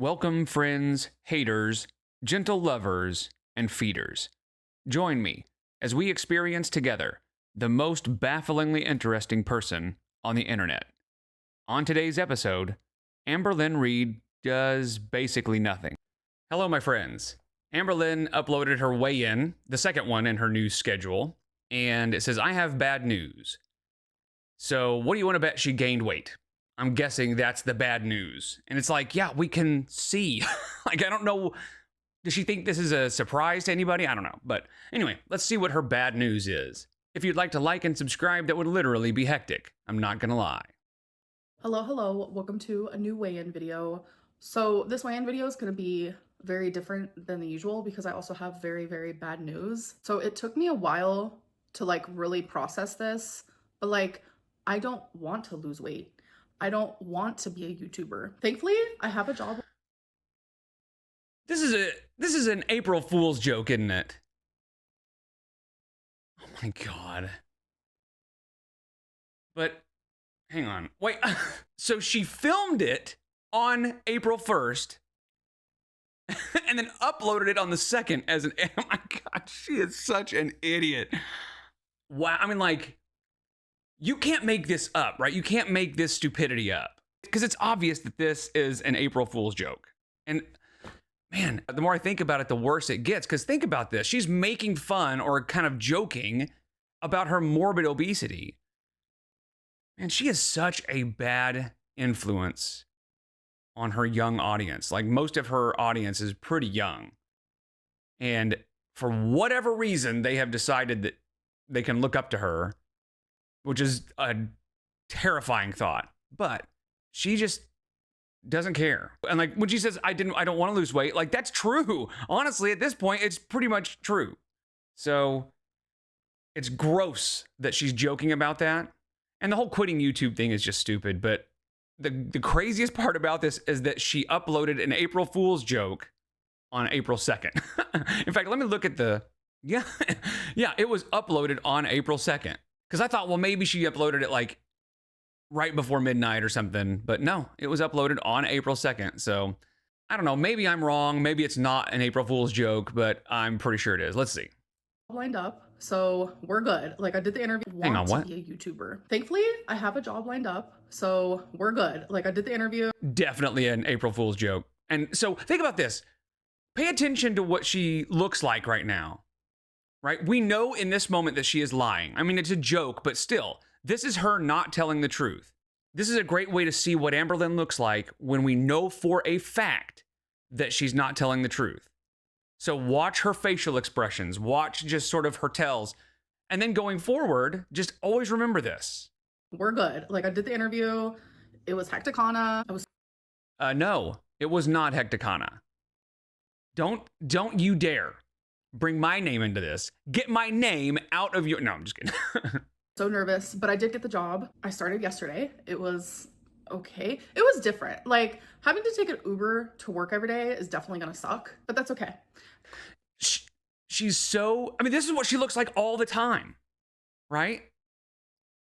Welcome, friends, haters, gentle lovers, and feeders. Join me as we experience together the most bafflingly interesting person on the internet. On today's episode, Amberlynn Reed does basically nothing. Hello, my friends. Amberlynn uploaded her weigh-in, the second one in her news schedule, and it says, I have bad news. So what do you want to bet she gained weight? I'm guessing that's the bad news. And it's like, yeah, we can see. Like, I don't know. Does she think this is a surprise to anybody? I don't know. But anyway, let's see what her bad news is. If you'd like to like and subscribe, that would literally be hectic. I'm not going to lie. Hello. Welcome to a new weigh-in video. So this weigh-in video is going to be very different than the usual because I also have very, very bad news. So it took me a while to really process this, but I don't want to lose weight. I don't want to be a YouTuber. Thankfully, I have a job. This is an April Fool's joke, isn't it? Oh my God. But hang on. Wait. So she filmed it on April 1st and then uploaded it on the 2nd as an, oh my God, she is such an idiot. Wow. I mean, you can't make this up, right? You can't make this stupidity up because it's obvious that this is an April Fool's joke. And man, the more I think about it, the worse it gets. Because think about this. She's making fun or kind of joking about her morbid obesity. And she is such a bad influence on her young audience. Like, most of her audience is pretty young. And for whatever reason, they have decided that they can look up to her, which is a terrifying thought. But she just doesn't care. And when she says, I don't want to lose weight, that's true. Honestly, at this point, it's pretty much true. So it's gross that she's joking about that. And the whole quitting YouTube thing is just stupid. But the craziest part about this is that she uploaded an April Fool's joke on April 2nd. In fact, let me look at yeah, it was uploaded on April 2nd. Because I thought, well, maybe she uploaded it right before midnight or something. But no, it was uploaded on April 2nd. So I don't know. Maybe I'm wrong. Maybe it's not an April Fool's joke, but I'm pretty sure it is. Let's see. Lined up, so we're good. I did the interview. Hang on, what? To be a YouTuber. Thankfully, I have a job lined up, so we're good. I did the interview. Definitely an April Fool's joke. And so think about this. Pay attention to what she looks like right now. Right? We know in this moment that she is lying. I mean, it's a joke, but still, this is her not telling the truth. This is a great way to see what Amberlynn looks like when we know for a fact that she's not telling the truth. So watch her facial expressions, watch just sort of her tells, and then going forward, just always remember this. We're good. I did the interview. It was hecticana. No, it was not hecticana. Don't you dare bring my name into this. Get my name out of your... No, I'm just kidding. So nervous, but I did get the job. I started yesterday. It was okay. It was different. Having to take an Uber to work every day is definitely going to suck, but that's okay. She's so... I mean, this is what she looks like all the time, right?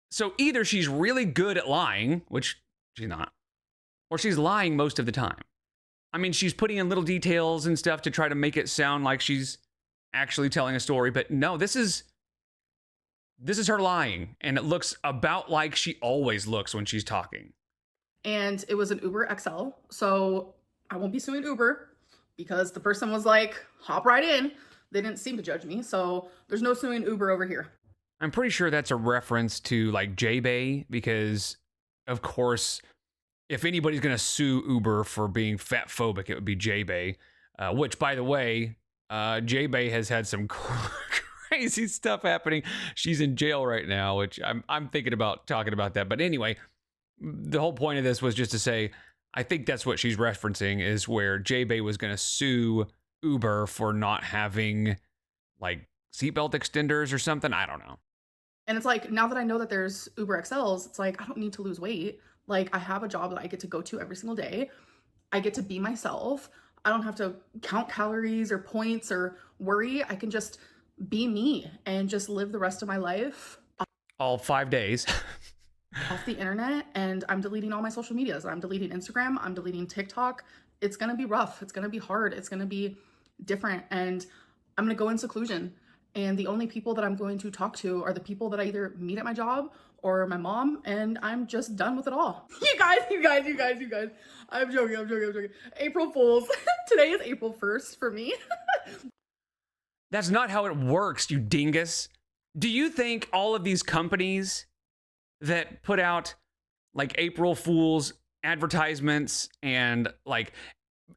So either she's really good at lying, which she's not, or she's lying most of the time. I mean, she's putting in little details and stuff to try to make it sound like she's actually telling a story, but no, this is her lying, and it looks about like she always looks when she's talking. And it was an Uber XL, so I won't be suing Uber because the person was like, hop right in. They didn't seem to judge me, so there's no suing Uber over here. I'm pretty sure that's a reference to J-Bay, because of course, if anybody's gonna sue Uber for being fat phobic, it would be J-Bay, which, by the way, J-Bay has had some crazy stuff happening. She's in jail right now, which I'm thinking about talking about that. But anyway, the whole point of this was just to say, I think that's what she's referencing, is where J-Bay was going to sue Uber for not having seatbelt extenders or something. I don't know. And it's now that I know that there's Uber XLs, it's I don't need to lose weight. I have a job that I get to go to every single day. I get to be myself. I don't have to count calories or points or worry. I can just be me and just live the rest of my life. All 5 days. Off the internet, and I'm deleting all my social medias. I'm deleting Instagram. I'm deleting TikTok. it's gonna be rough. It's gonna be hard. It's gonna be different. And I'm gonna go in seclusion. And the only people that I'm going to talk to are the people that I either meet at my job or my mom, and I'm just done with it all. You guys. I'm joking. April Fools. Today is April 1st for me. That's not how it works, you dingus. Do you think all of these companies that put out like April Fools advertisements and like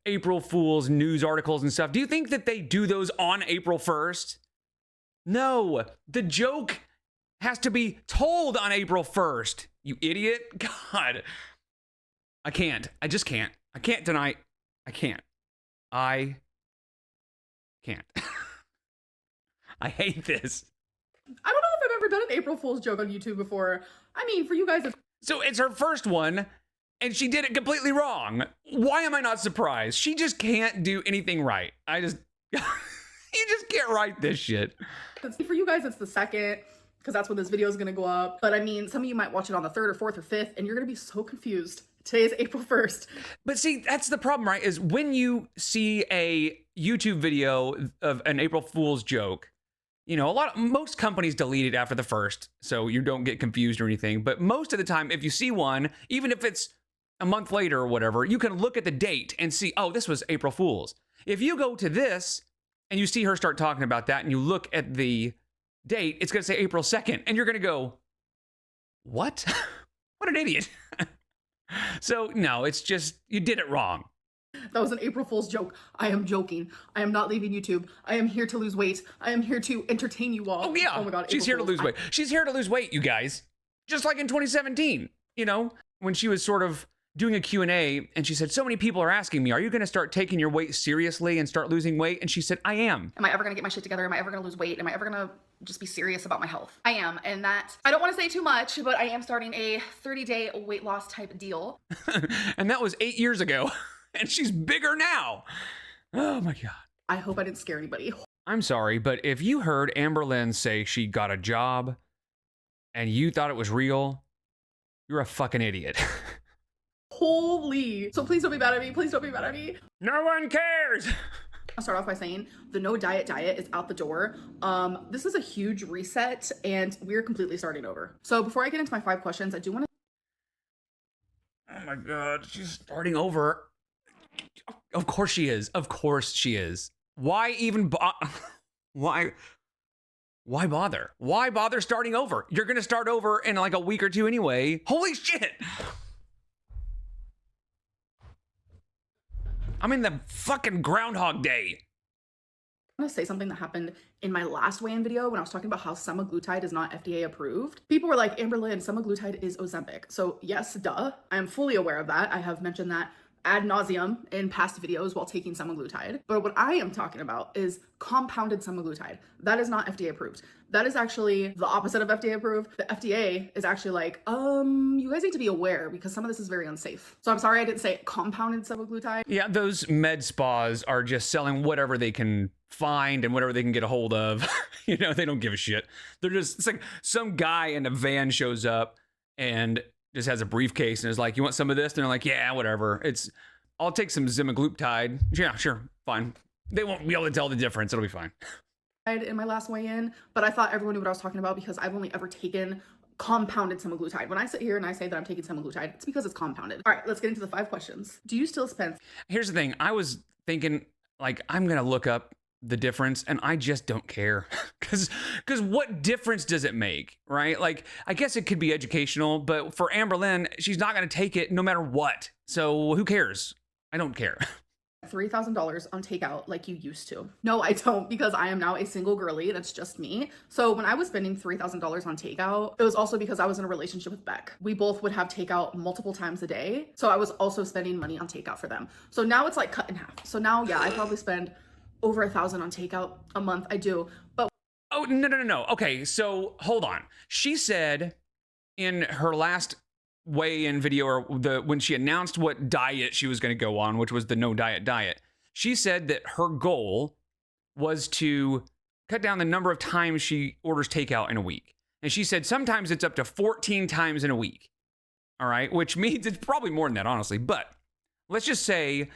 April Fools news articles and stuff, do you think that they do those on April 1st? No, the joke has to be told on April 1st, you idiot. God, I can't. I just can't. I can't tonight. I can't. I can't. I hate this. I don't know if I've ever done an April Fool's joke on YouTube before. I mean, for you guys, So it's her first one, and she did it completely wrong. Why am I not surprised? She just can't do anything right. You just can't write this shit. for you guys, it's the second, because that's when this video is going to go up. But I mean, some of you might watch it on the 3rd or 4th or 5th, and you're going to be so confused. Today is April 1st. But see, that's the problem, right? Is when you see a YouTube video of an April Fool's joke, you know, most companies delete it after the 1st, so you don't get confused or anything. But most of the time, if you see one, even if it's a month later or whatever, you can look at the date and see, oh, this was April Fool's. If you go to this and you see her start talking about that and you look at the date, it's going to say April 2nd, and you're going to go, what? What an idiot. So, no, it's just, you did it wrong. That was an April Fool's joke. I am joking. I am not leaving YouTube. I am here to lose weight. I am here to entertain you all. Oh, yeah. Oh, my God. She's here to lose weight. She's here to lose weight, you guys. Just like in 2017, you know, when she was sort of doing a Q&A and she said, so many people are asking me, are you going to start taking your weight seriously and start losing weight? And she said, I am. Am I ever going to get my shit together? Am I ever going to lose weight? Am I ever going to just be serious about my health? I am. And that, I don't want to say too much, but I am starting a 30-day weight loss type deal. And that was 8 years ago. And she's bigger now. Oh my God. I hope I didn't scare anybody. I'm sorry, but if you heard Amberlynn say she got a job and you thought it was real, you're a fucking idiot. Holy. So please don't be mad at me. Please don't be mad at me. No one cares. I'll start off by saying the no diet is out the door. This is a huge reset and we're completely starting over. So before I get into my 5 questions, I do want to. Oh my God, she's starting over. Of course she is. Of course she is. Why even why bother? Why bother starting over? You're going to start over in like a week or 2 anyway. Holy shit. I'm in the fucking Groundhog Day. I want to say something that happened in my last weigh-in video when I was talking about how semaglutide is not FDA approved. People were like, Amberlynn, semaglutide is Ozempic. So yes, duh. I am fully aware of that. I have mentioned that ad nauseum in past videos while taking semaglutide. But what I am talking about is compounded semaglutide. That is not FDA approved. That is actually the opposite of FDA approved. The FDA is actually like, you guys need to be aware because some of this is very unsafe. So I'm sorry I didn't say compounded semaglutide. Yeah, those med spas are just selling whatever they can find and whatever they can get a hold of. You know, they don't give a shit. It's like some guy in a van shows up and just has a briefcase and is like, you want some of this? And they're like, yeah, whatever. I'll take some semaglutide. Yeah, sure, fine. They won't be able to tell the difference. It'll be fine. In my last weigh-in, but I thought everyone knew what I was talking about because I've only ever taken compounded semaglutide. When I sit here and I say that I'm taking semaglutide, it's because it's compounded. All right, let's get into the 5 questions. Do you still spend? Here's the thing. I was thinking, like, I'm going to look up the difference and I just don't care. Because what difference does it make, right? Like, I guess it could be educational, but for Amberlynn, she's not going to take it no matter what. So who cares? I don't care. $3,000 on takeout like you used to. No, I don't, because I am now a single girly. That's just me. So when I was spending $3,000 on takeout, it was also because I was in a relationship with Beck. We both would have takeout multiple times a day. So I was also spending money on takeout for them. So now it's like cut in half. So now, yeah, I probably spend over $1,000 on takeout a month. I do. But oh, no. Okay, so hold on. She said in her last weigh-in video, or when she announced what diet she was going to go on, which was the no diet, she said that her goal was to cut down the number of times she orders takeout in a week. And she said sometimes it's up to 14 times in a week. All right, which means it's probably more than that, honestly. But let's just say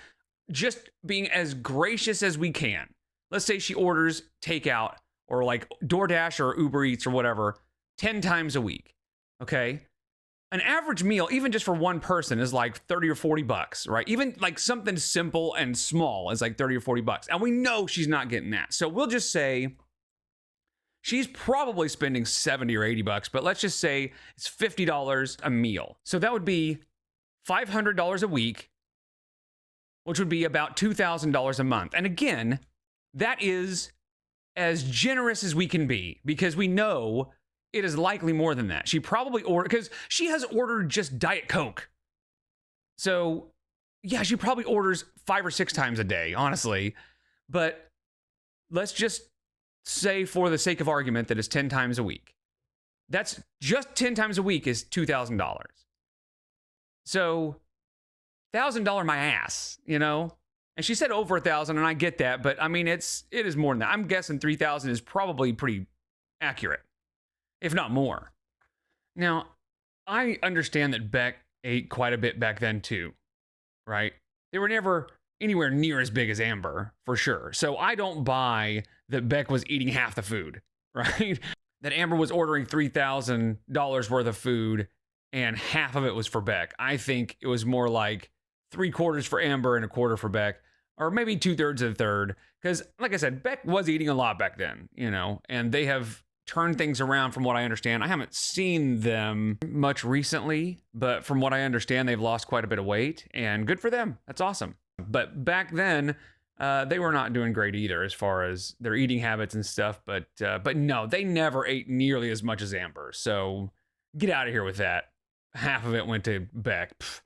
just being as gracious as we can. Let's say she orders takeout or like DoorDash or Uber Eats or whatever 10 times a week. Okay. An average meal, even just for one person, is like 30 or 40 bucks, right? Even like something simple and small is like 30 or 40 bucks. And we know she's not getting that. So we'll just say she's probably spending 70 or 80 bucks, but let's just say it's $50 a meal. So that would be $500 a week, which would be about $2,000 a month. And again, that is as generous as we can be because we know it is likely more than that. She probably ordered, because she has ordered just Diet Coke. So yeah, she probably orders 5 or 6 times a day, honestly. But let's just say for the sake of argument that it's 10 times a week. That's just 10 times a week is $2,000. So $1,000 my ass, you know? And she said over 1,000, and I get that, but I mean, it is more than that. I'm guessing 3,000 is probably pretty accurate, if not more. Now, I understand that Beck ate quite a bit back then too, right? They were never anywhere near as big as Amber, for sure. So I don't buy that Beck was eating half the food, right? That Amber was ordering $3,000 worth of food and half of it was for Beck. I think it was more like 3/4 for Amber and 1/4 for Beck, or maybe 2/3 and 1/3. Because, like I said, Beck was eating a lot back then, you know, and they have turned things around from what I understand. I haven't seen them much recently, but from what I understand, they've lost quite a bit of weight, and good for them. That's awesome. But back then, they were not doing great either as far as their eating habits and stuff. But no, they never ate nearly as much as Amber. So get out of here with that. Half of it went to Beck. Pfft.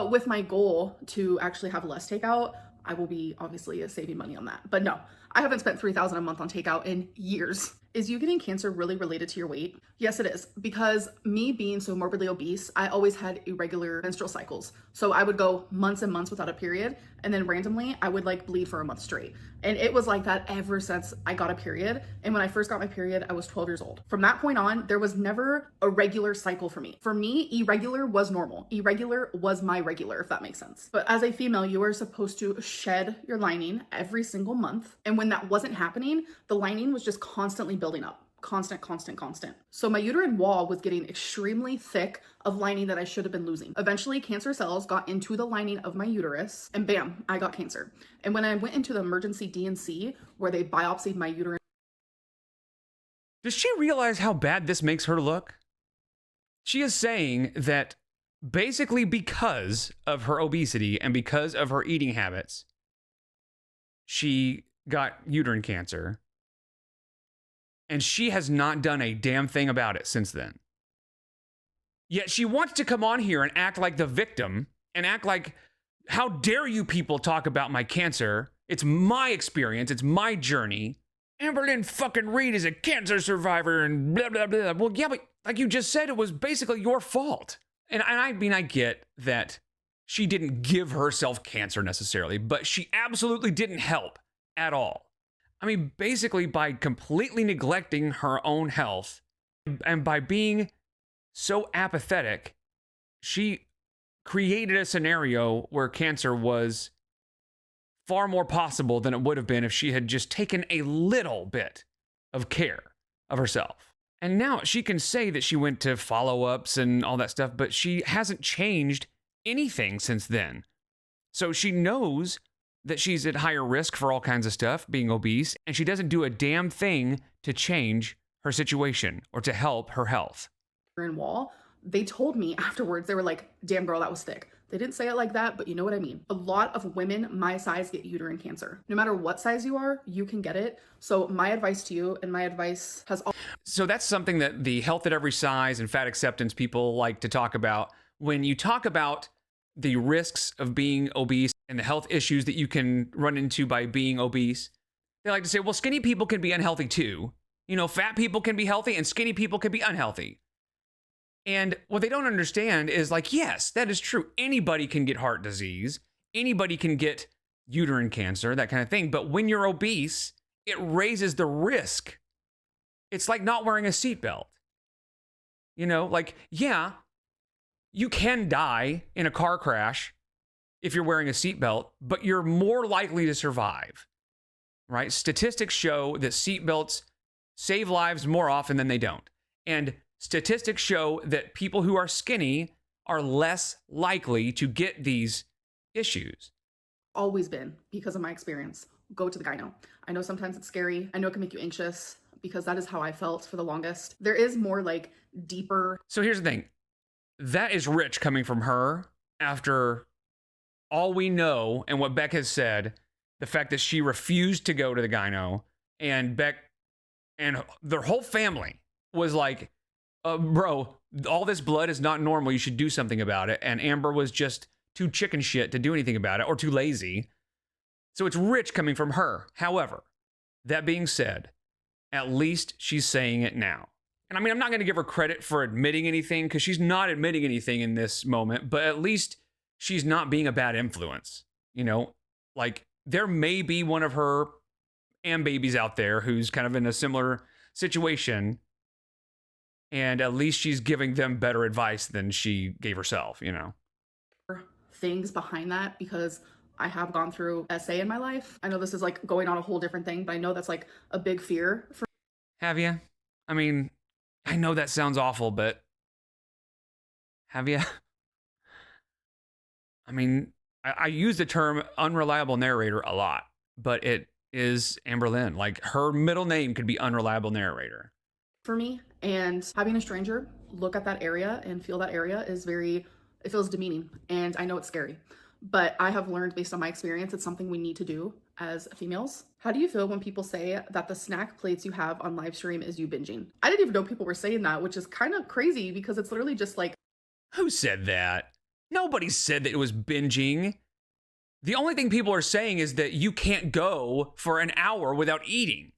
With my goal to actually have less takeout, I will be obviously saving money on that. But no, I haven't spent $3,000 a month on takeout in years. Is you getting cancer really related to your weight? Yes, it is. Because me being so morbidly obese, I always had irregular menstrual cycles. So I would go months and months without a period. And then randomly, I would like bleed for a month straight. And it was like that ever since I got a period. And when I first got my period, I was 12 years old. From that point on, there was never a regular cycle for me. For me, irregular was normal. Irregular was my regular, if that makes sense. But as a female, you are supposed to shed your lining every single month. And when that wasn't happening, the lining was just constantly building up. Constant. So my uterine wall was getting extremely thick of lining that I should have been losing. Eventually, cancer cells got into the lining of my uterus and bam, I got cancer. And when I went into the emergency D&C where they biopsied my uterine. Does she realize how bad this makes her look? She is saying that basically because of her obesity and because of her eating habits, she got uterine cancer. And she has not done a damn thing about it since then. Yet she wants to come on here and act like the victim and act like, how dare you people talk about my cancer? It's my experience. It's my journey. Amberlynn fucking Reed is a cancer survivor and blah, blah, blah. Well, yeah, but like you just said, it was basically your fault. And I mean, I get that she didn't give herself cancer necessarily, but she absolutely didn't help at all. I mean, basically by completely neglecting her own health and by being so apathetic, she created a scenario where cancer was far more possible than it would have been if she had just taken a little bit of care of herself. And now she can say that she went to follow-ups and all that stuff, but she hasn't changed anything since then. So she knows that she's at higher risk for all kinds of stuff, being obese, and she doesn't do a damn thing to change her situation or to help her health. Wall, they told me afterwards, they were like, damn girl, that was thick. They didn't say it like that, but you know what I mean. A lot of women my size get uterine cancer. No matter what size you are, you can get it. So my advice to you, and my advice has all. So that's something that the health at every size and fat acceptance people like to talk about. When you talk about the risks of being obese and the health issues that you can run into by being obese, they like to say, well, skinny people can be unhealthy too. You know, fat people can be healthy and skinny people can be unhealthy. And what they don't understand is like, yes, that is true. Anybody can get heart disease. Anybody can get uterine cancer, that kind of thing. But when you're obese, it raises the risk. It's like not wearing a seatbelt. You know, like, yeah, you can die in a car crash if you're wearing a seatbelt, but you're more likely to survive, right? Statistics show that seatbelts save lives more often than they don't. And statistics show that people who are skinny are less likely to get these issues. Always been, because of my experience. Go to the gyno. I know sometimes it's scary. I know it can make you anxious, because that is how I felt for the longest. There is more like deeper. So here's the thing. That is rich coming from her after all we know and what Beck has said, the fact that she refused to go to the gyno, and Beck and their whole family was like, bro, all this blood is not normal. You should do something about it. And Amber was just too chicken shit to do anything about it, or too lazy. So it's rich coming from her. However, that being said, at least she's saying it now. And I mean, I'm not going to give her credit for admitting anything, because she's not admitting anything in this moment, but at least she's not being a bad influence. You know, like there may be one of her babies out there who's kind of in a similar situation, and at least she's giving them better advice than she gave herself, you know. Things behind that, because I have gone through SA in my life. I know this is like going on a whole different thing, but I know that's like a big fear for. Have you? I mean, I know that sounds awful, but have you? I mean, I use the term unreliable narrator a lot, but it is Amberlynn. Like, her middle name could be unreliable narrator. For me, and having a stranger look at that area and feel that area is it feels demeaning, and I know it's scary, but I have learned based on my experience, it's something we need to do as females. How do you feel when people say that the snack plates you have on live stream is you binging? I didn't even know people were saying that, which is kind of crazy, because it's literally just like. Who said that? Nobody said that it was binging. The only thing people are saying is that you can't go for an hour without eating.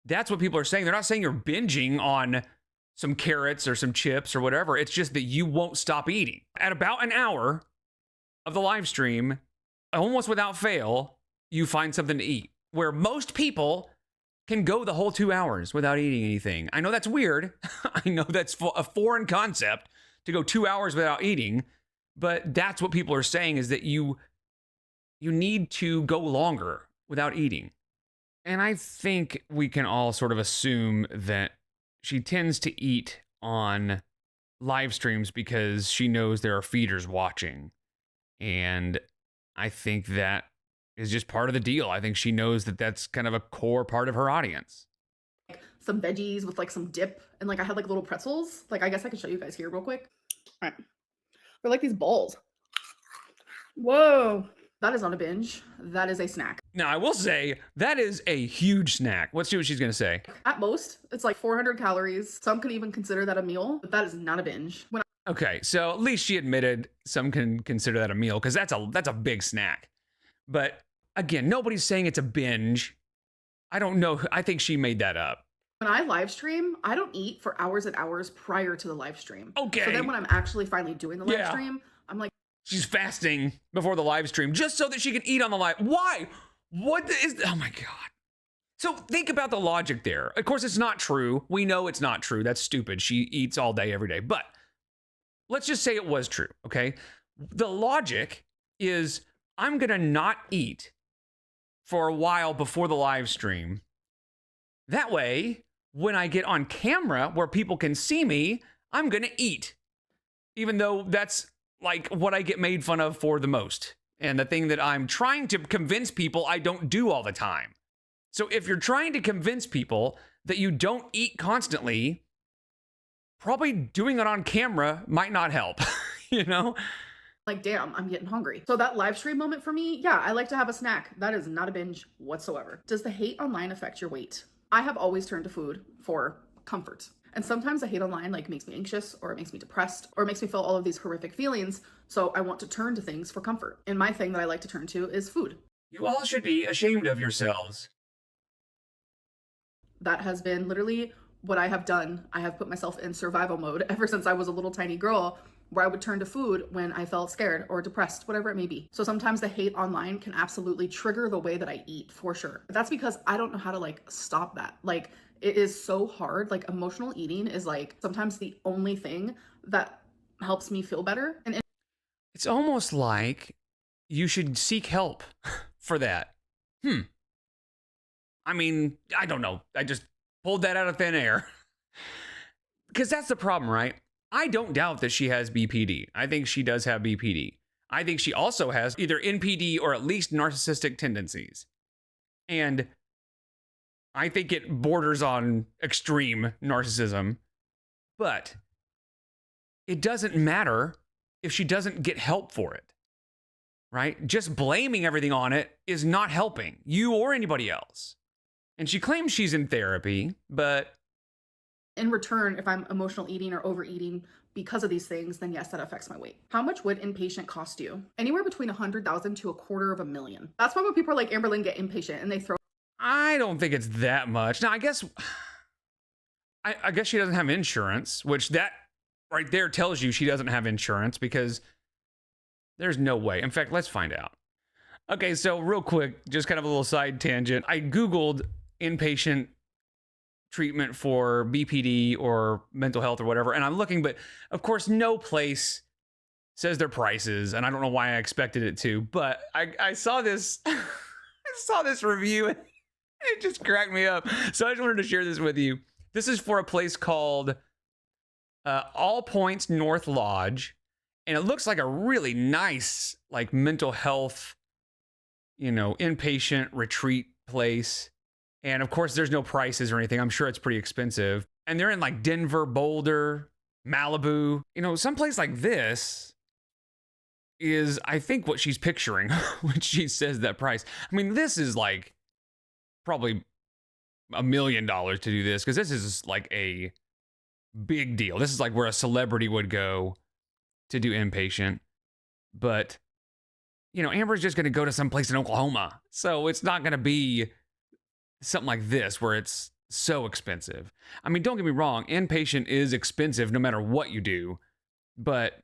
That's what people are saying. They're not saying you're binging on some carrots or some chips or whatever. It's just that you won't stop eating. At about an hour of the live stream, almost without fail, you find something to eat. Where most people can go the whole 2 hours without eating anything. I know that's weird. I know that's a foreign concept to go 2 hours without eating, but that's what people are saying, is that you need to go longer without eating. And I think we can all sort of assume that she tends to eat on live streams because she knows there are feeders watching. And I think that is just part of the deal. I think she knows that that's kind of a core part of her audience. Some veggies with like some dip, and like I had like little pretzels. Like, I guess I can show you guys here real quick. All right. They're like these balls. Whoa. That is not a binge. That is a snack. Now, I will say that is a huge snack. Let's see what she's going to say. At most, it's like 400 calories. Some could even consider that a meal, but that is not a binge. Okay, so at least she admitted some can consider that a meal, because that's a big snack. But again, nobody's saying it's a binge. I don't know. I think she made that up. When I live stream, I don't eat for hours and hours prior to the live stream. Okay. So then when I'm actually finally doing the live stream, I'm like, she's fasting before the live stream just so that she can eat on the live. Why? What is, oh my God. So think about the logic there. Of course, it's not true. We know it's not true. That's stupid. She eats all day, every day. But let's just say it was true, okay? The logic is, I'm going to not eat for a while before the live stream. That way, when I get on camera where people can see me, I'm going to eat. Even though that's like what I get made fun of for the most, and the thing that I'm trying to convince people I don't do all the time. So if you're trying to convince people that you don't eat constantly, probably doing it on camera might not help, you know? Like, damn, I'm getting hungry. So that live stream moment for me, yeah, I like to have a snack. That is not a binge whatsoever. Does the hate online affect your weight? I have always turned to food for comfort. And sometimes the hate online like makes me anxious, or it makes me depressed, or it makes me feel all of these horrific feelings. So I want to turn to things for comfort. And my thing that I like to turn to is food. You all should be ashamed of yourselves. That has been literally what I have done. I have put myself in survival mode ever since I was a little tiny girl, where I would turn to food when I felt scared or depressed, whatever it may be. So sometimes the hate online can absolutely trigger the way that I eat, for sure. But that's because I don't know how to like stop that. Like, it is so hard. Like, emotional eating is like sometimes the only thing that helps me feel better. And it's almost like you should seek help for that. I mean, I don't know. I just pulled that out of thin air. Because that's the problem, right? I don't doubt that she has BPD. I think she does have BPD. I think she also has either NPD or at least narcissistic tendencies. And I think it borders on extreme narcissism. But it doesn't matter if she doesn't get help for it, right? Just blaming everything on it is not helping you or anybody else. And she claims she's in therapy, but in return, if I'm emotional eating or overeating because of these things, then yes, that affects my weight. How much would inpatient cost you? Anywhere between $100,000 to $250,000. That's why when people are like Amberlynn get inpatient and they throw. I don't think it's that much. Now, I guess she doesn't have insurance, which that right there tells you she doesn't have insurance, because there's no way. In fact, let's find out. Okay, so real quick, just kind of a little side tangent. I Googled inpatient treatment for BPD or mental health or whatever, and I'm looking, but of course, no place says their prices, and I don't know why I expected it to, but I saw this, I saw this review, and it just cracked me up. So I just wanted to share this with you. This is for a place called All Points North Lodge, and it looks like a really nice, like, mental health, inpatient retreat place. And of course, there's no prices or anything. I'm sure it's pretty expensive. And they're in like Denver, Boulder, Malibu. Someplace like this is, I think, what she's picturing when she says that price. I mean, this is like probably $1 million to do this, because this is like a big deal. This is like where a celebrity would go to do inpatient. But, Amber's just going to go to some place in Oklahoma. So it's not going to be something like this where it's so expensive. I mean, don't get me wrong, inpatient is expensive no matter what you do, but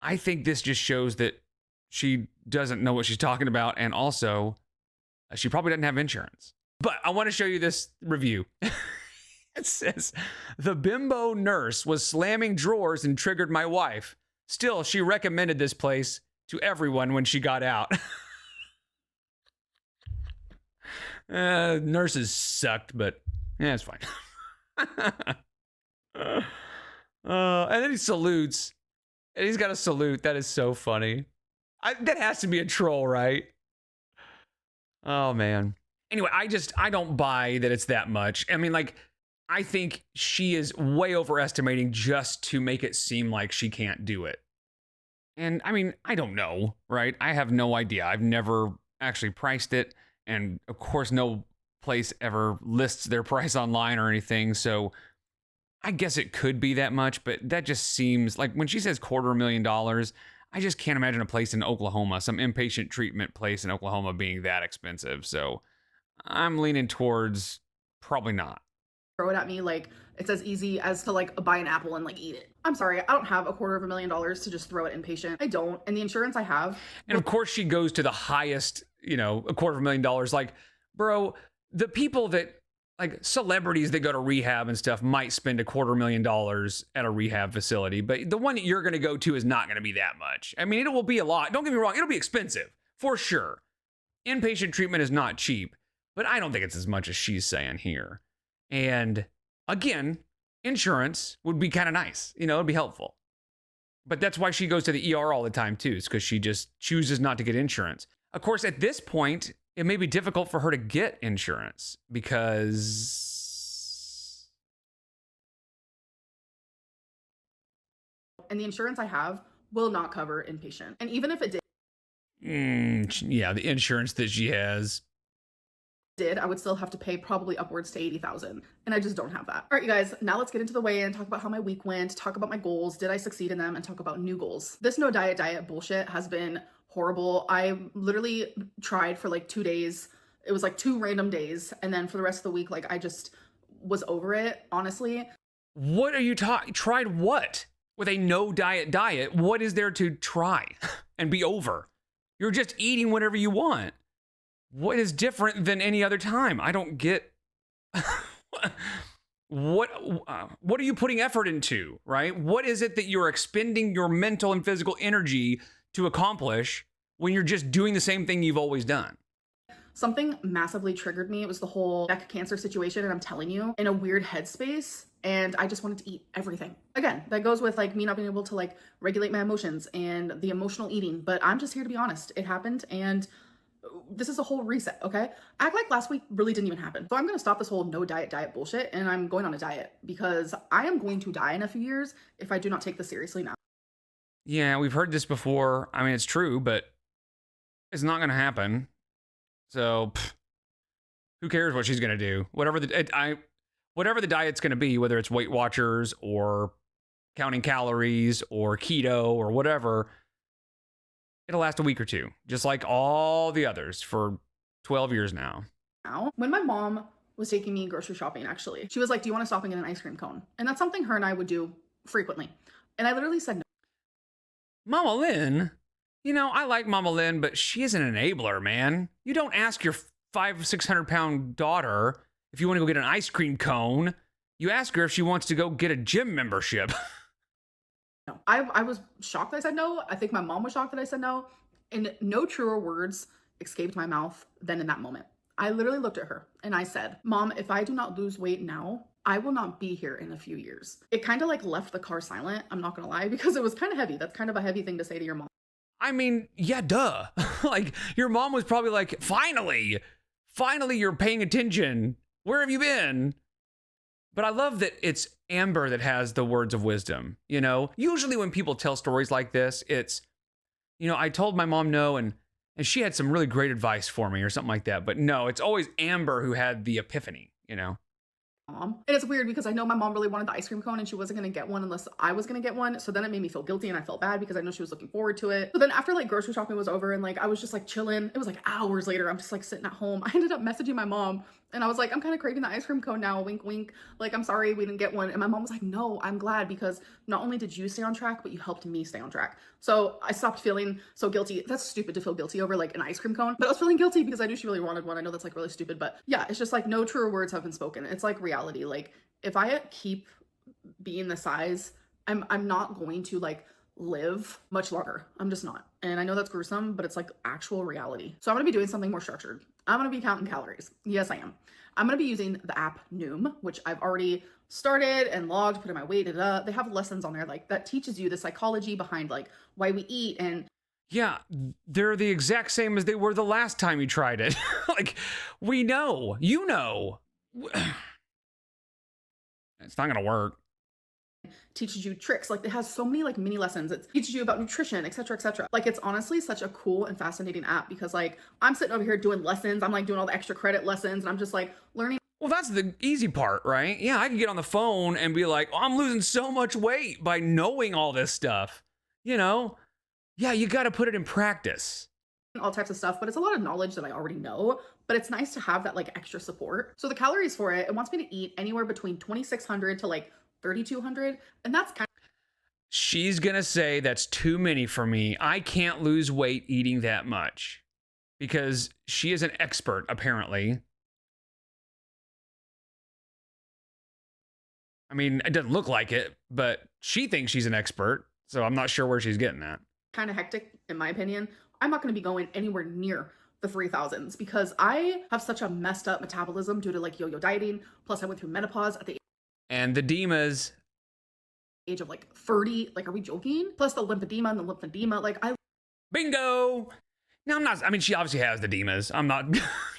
I think this just shows that she doesn't know what she's talking about, and also she probably doesn't have insurance. But I want to show you this review. It says, "The bimbo nurse was slamming drawers and triggered my wife. Still, she recommended this place to everyone when she got out." Nurses sucked, but yeah, it's fine. And then he salutes. And he's got a salute. That is so funny. That has to be a troll, right? Oh, man. Anyway, I don't buy that it's that much. I mean, like, I think she is way overestimating just to make it seem like she can't do it. And I mean, I don't know, right? I have no idea. I've never actually priced it. And of course, no place ever lists their price online or anything. So I guess it could be that much, but that just seems like, when she says $250,000, I just can't imagine a place in Oklahoma, some inpatient treatment place in Oklahoma, being that expensive. So I'm leaning towards probably not. Throw it at me like it's as easy as to like buy an apple and like eat it. I'm sorry, I don't have $250,000 to just throw it inpatient. I don't. And the insurance I have. And of course, she goes to the highest, $250,000. Like, bro, the people that, like, celebrities that go to rehab and stuff might spend $250,000 at a rehab facility, but the one that you're going to go to is not going to be that much. I mean, it will be a lot. Don't get me wrong, it'll be expensive for sure. Inpatient treatment is not cheap, but I don't think it's as much as she's saying here. And again, insurance would be kind of nice. It'd be helpful. But that's why she goes to the ER all the time too, is because she just chooses not to get insurance. Of course, at this point, it may be difficult for her to get insurance because... And the insurance I have will not cover inpatient. And even if it did... yeah, the insurance that she has... I would still have to pay probably upwards to $80,000, and I just don't have that. All right, you guys, now let's get into the weigh-in, talk about how my week went, talk about my goals, did I succeed in them, and talk about new goals. This no diet bullshit has been horrible. I literally tried for like 2 days. It was like 2 random days, and then for the rest of the week, like, I just was over it, honestly. What are you talking? Tried what? With a no diet? What is there to try and be over? You're just eating whatever you want. What is different than any other time? I don't get what are you putting effort into, right? What is it that you're expending your mental and physical energy to accomplish when you're just doing the same thing you've always done. Something massively triggered me. It was the whole neck cancer situation, and I'm telling you, in a weird headspace, and I just wanted to eat everything. Again, that goes with like me not being able to like regulate my emotions and the emotional eating, but I'm just here to be honest. It happened, and this is a whole reset, okay? Act like last week really didn't even happen. So I'm gonna stop this whole no diet bullshit, and I'm going on a diet because I am going to die in a few years if I do not take this seriously now. Yeah, we've heard this before. I mean, it's true, but it's not going to happen. So, who cares what she's going to do? Whatever the diet's going to be, whether it's Weight Watchers or counting calories or keto or whatever, it'll last a week or two, just like all the others for 12 years now. When my mom was taking me grocery shopping, actually, she was like, do you want to stop and get an ice cream cone? And that's something her and I would do frequently. And I literally said no. Mama Lynn, you know, I like Mama Lynn, but she is an enabler, man. You don't ask your 600 pound daughter if you want to go get an ice cream cone. You ask her if she wants to go get a gym membership. No, I was shocked that I said no. I think my mom was shocked that I said no. And no truer words escaped my mouth than in that moment. I literally looked at her and I said, Mom, if I do not lose weight now, I will not be here in a few years. It kind of like left the car silent, I'm not gonna lie, because it was kind of heavy. That's kind of a heavy thing to say to your mom. I mean, yeah, duh. Like, your mom was probably like, finally you're paying attention. Where have you been? But I love that it's Amber that has the words of wisdom. You know, usually when people tell stories like this, it's, you know, I told my mom no, and she had some really great advice for me or something like that. But no, it's always Amber who had the epiphany, you know? Mom. And it's weird because I know my mom really wanted the ice cream cone and she wasn't going to get one unless I was going to get one. So then it made me feel guilty and I felt bad because I know she was looking forward to it. So then after like grocery shopping was over and like I was just like chilling, it was like hours later, I'm just like sitting at home. I ended up messaging my mom and I was like, I'm kind of craving the ice cream cone now, wink wink, like I'm sorry we didn't get one. And my mom was like, no, I'm glad because not only did you stay on track, but you helped me stay on track. So I stopped feeling so guilty. That's stupid to feel guilty over like an ice cream cone, but I was feeling guilty because I knew she really wanted one. I know that's like really stupid, but yeah, it's just like no truer words have been spoken. It's like reality. Like if I keep being the size, I'm not going to like live much longer. I'm just not. And I know that's gruesome, but it's like actual reality. So I'm going to be doing something more structured. I'm going to be counting calories. Yes, I am. I'm going to be using the app Noom, which I've already started and logged, put in my weight. They have lessons on there like that teaches you the psychology behind like why we eat. And yeah, they're the exact same as they were the last time you tried it. Like, we know, you know. It's not going to work. Teaches you tricks. Like it has so many like mini lessons. It teaches you about nutrition, etc., etc. Like it's honestly such a cool and fascinating app because like I'm sitting over here doing lessons. I'm like doing all the extra credit lessons and I'm just like learning. Well, that's the easy part, right? Yeah, I can get on the phone and be like, oh, I'm losing so much weight by knowing all this stuff. You know? Yeah, you got to put it in practice. All types of stuff, but it's a lot of knowledge that I already know, but it's nice to have that like extra support. So the calories for it wants me to eat anywhere between 2,600 to like 3,200, and that's kind of. She's gonna say that's too many for me. I can't lose weight eating that much because she is an expert, apparently. I mean, it doesn't look like it, but she thinks she's an expert, so I'm not sure where she's getting that. Kind of hectic, in my opinion. I'm not going to be going anywhere near the 3,000s because I have such a messed up metabolism due to like yo-yo dieting. Plus, I went through menopause at the and the Dimas age of like 30. Like, are we joking? Plus the lymphedema and the lymphedema. Like, bingo. Now, I mean, she obviously has the Dimas. I'm not,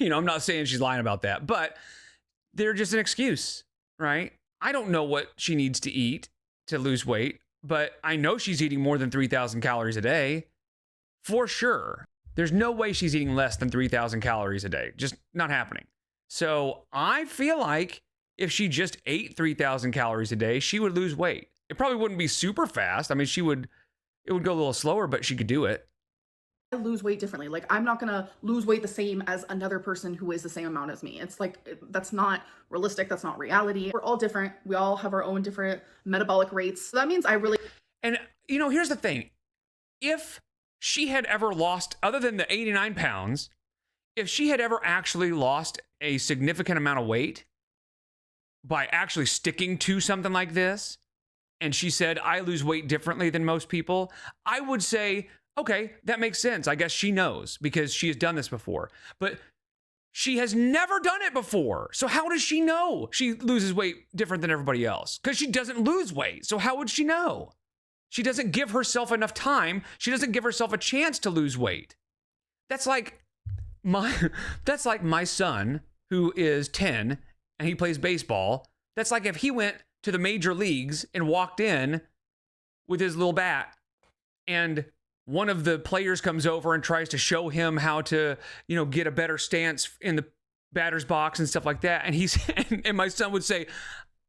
I'm not saying she's lying about that, but they're just an excuse, right? I don't know what she needs to eat to lose weight, but I know she's eating more than 3,000 calories a day. For sure. There's no way she's eating less than 3,000 calories a day. Just not happening. So I feel like if she just ate 3,000 calories a day, she would lose weight. It probably wouldn't be super fast. I mean, it would go a little slower, but she could do it. I lose weight differently. Like I'm not going to lose weight the same as another person who weighs the same amount as me. It's like, that's not realistic. That's not reality. We're all different. We all have our own different metabolic rates. So that means I really. And here's the thing. If she had ever lost, other than the 89 pounds, if she had ever actually lost a significant amount of weight by actually sticking to something like this, and she said, I lose weight differently than most people, I would say, Okay, that makes sense. I guess she knows because she has done this before. But she has never done it before. So how does she know she loses weight different than everybody else? Because she doesn't lose weight. So how would she know? She doesn't give herself enough time. She doesn't give herself a chance to lose weight. That's like my son, who is 10 and he plays baseball. That's like if he went to the major leagues and walked in with his little bat and one of the players comes over and tries to show him how to, get a better stance in the batter's box and stuff like that. And and my son would say,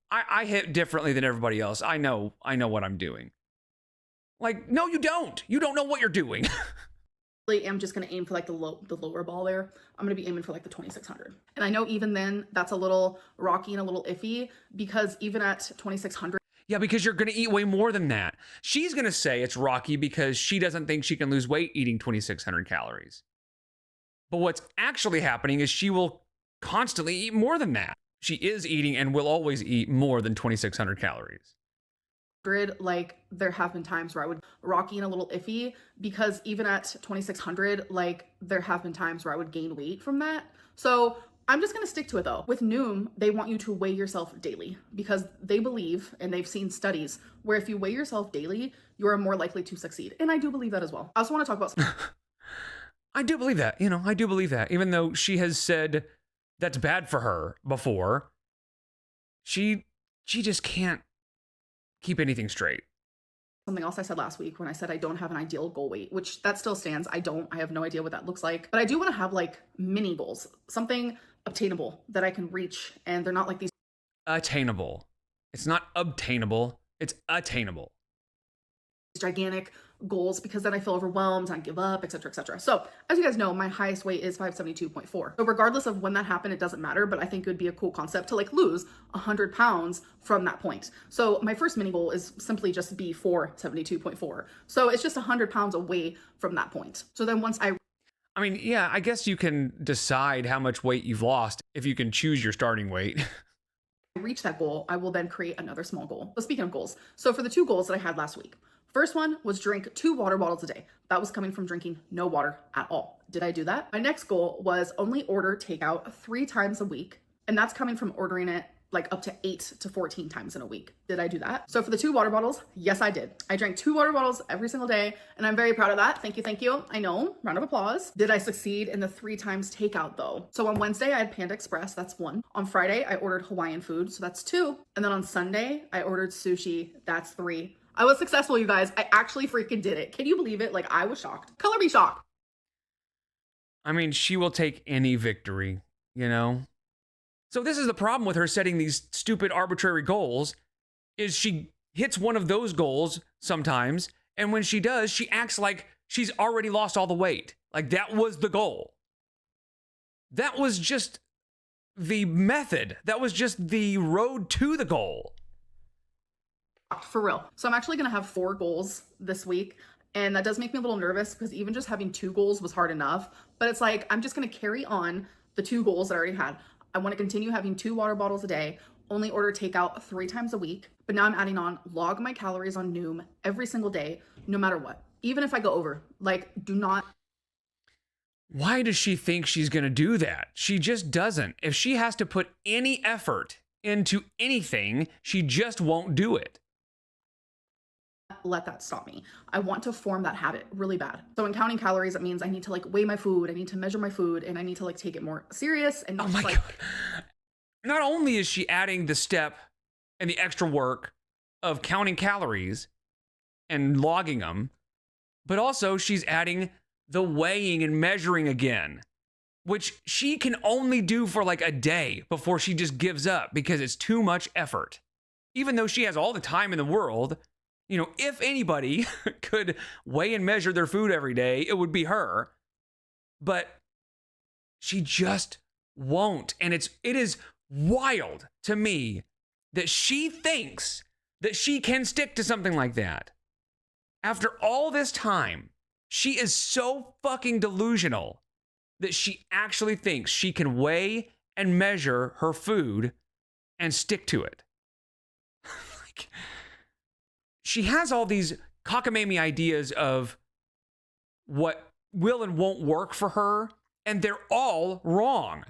I hit differently than everybody else. I know what I'm doing. Like, no, you don't. You don't know what you're doing. I'm just going to aim for like the lower ball there. I'm going to be aiming for like the 2600. And I know even then that's a little rocky and a little iffy because even at 2600. Yeah, because you're going to eat way more than that. She's going to say it's rocky because she doesn't think she can lose weight eating 2,600 calories. But what's actually happening is she will constantly eat more than that. She is eating and will always eat more than 2,600 calories. Like there have been times where I would rocky and a little iffy because even at 2,600, like there have been times where I would gain weight from that. So I'm just going to stick to it though. With Noom, they want you to weigh yourself daily because they believe, and they've seen studies where if you weigh yourself daily, you are more likely to succeed. And I do believe that as well. I also want to talk about I do believe that. I do believe that. Even though she has said that's bad for her before, she just can't keep anything straight. Something else I said last week when I said I don't have an ideal goal weight, which that still stands. I have no idea what that looks like, but I do want to have like mini goals, something obtainable that I can reach. And they're not like these attainable. It's not obtainable. It's attainable. Gigantic goals because then I feel overwhelmed and I give up, etc., etc. So as you guys know, my highest weight is 572.4. So regardless of when that happened, it doesn't matter, but I think it would be a cool concept to like lose 100 pounds from that point. So my first mini goal is simply just be 472.4. So it's just 100 pounds away from that point. So then once I mean, yeah, I guess you can decide how much weight you've lost if you can choose your starting weight. reach that goal, I will then create another small goal. So speaking of goals, so for the 2 goals that I had last week, first one was drink 2 water bottles a day. That was coming from drinking no water at all. Did I do that? My next goal was only order takeout 3 times a week. And that's coming from ordering it like up to 8 to 14 times in a week. Did I do that? So for the 2 water bottles, yes, I did. I drank 2 water bottles every single day, and I'm very proud of that. Thank you, thank you. I know, round of applause. Did I succeed in the 3 times takeout though? So on Wednesday, I had Panda Express, that's 1. On Friday, I ordered Hawaiian food, so that's 2. And then on Sunday, I ordered sushi, that's 3. I was successful, you guys. I actually freaking did it. Can you believe it? Like, I was shocked. Color me shocked. I mean, she will take any victory, So this is the problem with her setting these stupid arbitrary goals, is she hits one of those goals sometimes, and when she does, she acts like she's already lost all the weight. Like that was the goal. That was just the method. That was just the road to the goal. For real. So I'm actually going to have 4 goals this week. And that does make me a little nervous because even just having 2 goals was hard enough. But it's like, I'm just going to carry on the 2 goals that I already had. I want to continue having 2 water bottles a day, only order takeout 3 times a week. But now I'm adding on log my calories on Noom every single day, no matter what. Even if I go over, like, do not. Why does she think she's going to do that? She just doesn't. If she has to put any effort into anything, she just won't do it. Let that stop me. I want to form that habit really bad. So in counting calories, it means I need to like weigh my food, I need to measure my food, and I need to like take it more serious and not God. Not only is she adding the step and the extra work of counting calories and logging them, but also she's adding the weighing and measuring again, which she can only do for like a day before she just gives up because it's too much effort. Even though she has all the time in the world, if anybody could weigh and measure their food every day, it would be her. But she just won't. And it is wild to me that she thinks that she can stick to something like that. After all this time, she is so fucking delusional that she actually thinks she can weigh and measure her food and stick to it. She has all these cockamamie ideas of what will and won't work for her, and they're all wrong.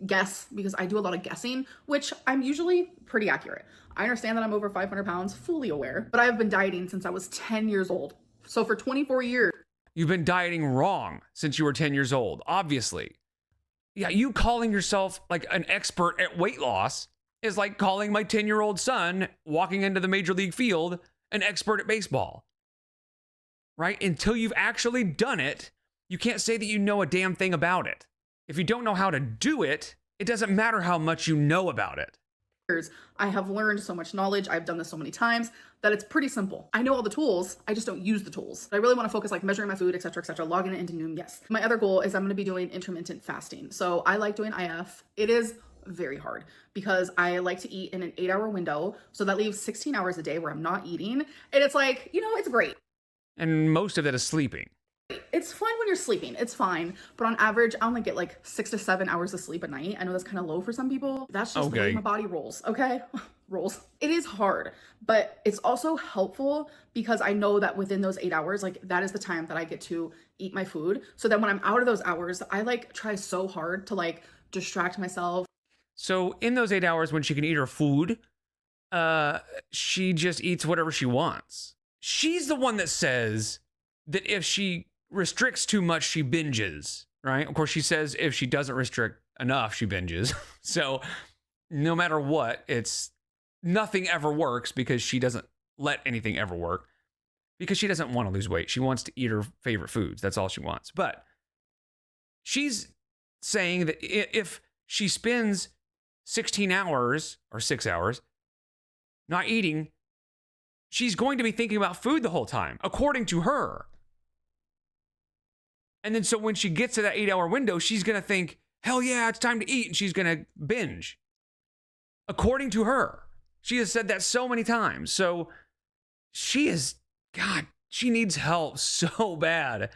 Guess, because I do a lot of guessing, which I'm usually pretty accurate. I understand that I'm over 500 pounds, fully aware, but I've been dieting since I was 10 years old. So for 24 years. You've been dieting wrong since you were 10 years old, obviously. Yeah, you calling yourself like an expert at weight loss is like calling my 10-year-old son walking into the major league field an expert at baseball. Right? Until you've actually done it, you can't say that you know a damn thing about it. If you don't know how to do it, it doesn't matter how much you know about it. I have learned so much knowledge. I've done this so many times that it's pretty simple. I know all the tools. I just don't use the tools. I really want to focus like measuring my food, etc., etc., logging it into Noom. Yes. My other goal is I'm going to be doing intermittent fasting. So I like doing IF. It is very hard because I like to eat in an 8-hour window. So that leaves 16 hours a day where I'm not eating. And it's like, it's great. And most of that is sleeping. It's fine when you're sleeping. It's fine. But on average, I only get like 6 to 7 hours of sleep a night. I know that's kind of low for some people. That's just the way my body rolls. Okay? Rolls. It is hard, but it's also helpful because I know that within those 8 hours, like that is the time that I get to eat my food. So then when I'm out of those hours, I like try so hard to like distract myself. So in those 8 hours when she can eat her food, she just eats whatever she wants. She's the one that says that if she restricts too much, she binges, right? Of course, she says if she doesn't restrict enough, she binges. So no matter what, nothing ever works because she doesn't let anything ever work because she doesn't want to lose weight. She wants to eat her favorite foods. That's all she wants. But she's saying that if she spends 16 hours or 6 hours not eating, she's going to be thinking about food the whole time, according to her. And then so when she gets to that 8-hour window, she's going to think, hell yeah, it's time to eat. And she's going to binge. According to her. She has said that so many times. So she needs help so bad.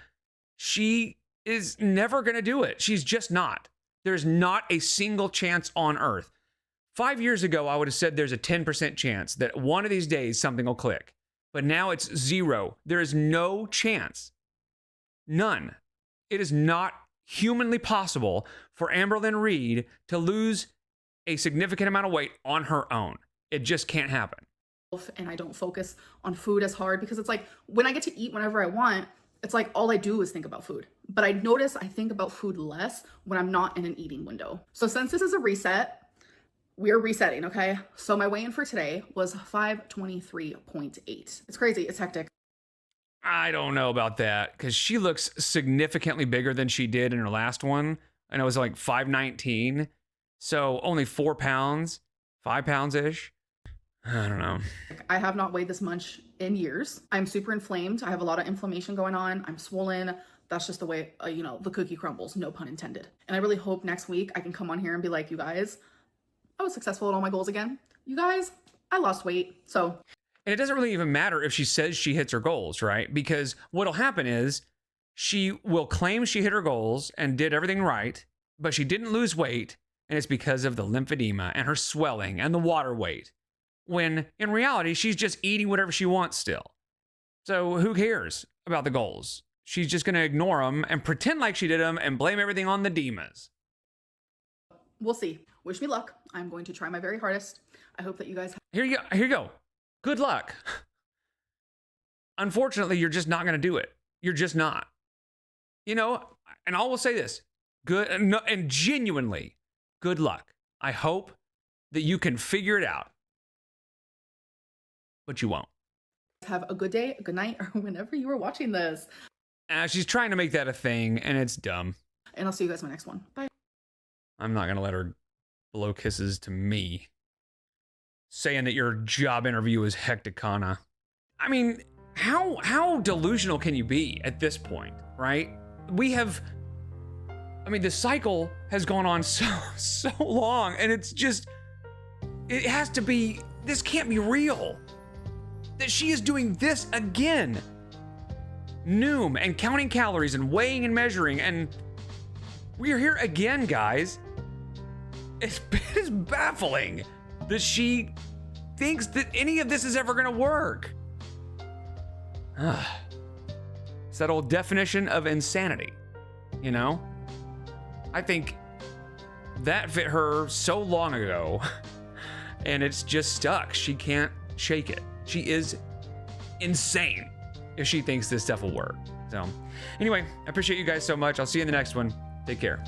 She is never going to do it. She's just not. There's not a single chance on earth. 5 years ago, I would have said there's a 10% chance that one of these days something will click. But now it's 0. There is no chance. None. It is not humanly possible for Amberlynn Reed to lose a significant amount of weight on her own. It just can't happen. And I don't focus on food as hard because it's like when I get to eat whenever I want, it's like all I do is think about food. But I notice I think about food less when I'm not in an eating window. So since this is a reset, we're resetting, okay? So my weigh-in for today was 523.8. It's crazy. It's hectic. I don't know about that because she looks significantly bigger than she did in her last one. And it was like 519. So only 4 pounds, 5 pounds-ish. I don't know. I have not weighed this much in years. I'm super inflamed. I have a lot of inflammation going on. I'm swollen. That's just the way, the cookie crumbles, no pun intended. And I really hope next week I can come on here and be like, you guys, I was successful at all my goals again. You guys, I lost weight. So. And it doesn't really even matter if she says she hits her goals, right? Because what'll happen is she will claim she hit her goals and did everything right, but she didn't lose weight. And it's because of the lymphedema and her swelling and the water weight. When in reality, she's just eating whatever she wants still. So who cares about the goals? She's just going to ignore them and pretend like she did them and blame everything on the Demas. We'll see. Wish me luck. I'm going to try my very hardest. I hope that you guys. Here you go. Good luck. Unfortunately, you're just not going to do it. You're just not. And I will say this. Good and genuinely, good luck. I hope that you can figure it out. But you won't. Have a good day, a good night, or whenever you are watching this. She's trying to make that a thing, and it's dumb. And I'll see you guys in my next one. Bye. I'm not going to let her blow kisses to me, saying that your job interview is hecticana. I mean, how delusional can you be at this point, right? The cycle has gone on so long, and it has to be, this can't be real. That she is doing this again. Noom and counting calories and weighing and measuring, and we're here again, guys. It's baffling that she thinks that any of this is ever gonna work. It's that old definition of insanity, you know? I think that fit her so long ago and it's just stuck. She can't shake it. She is insane if she thinks this stuff will work. So anyway, I appreciate you guys so much. I'll see you in the next one. Take care.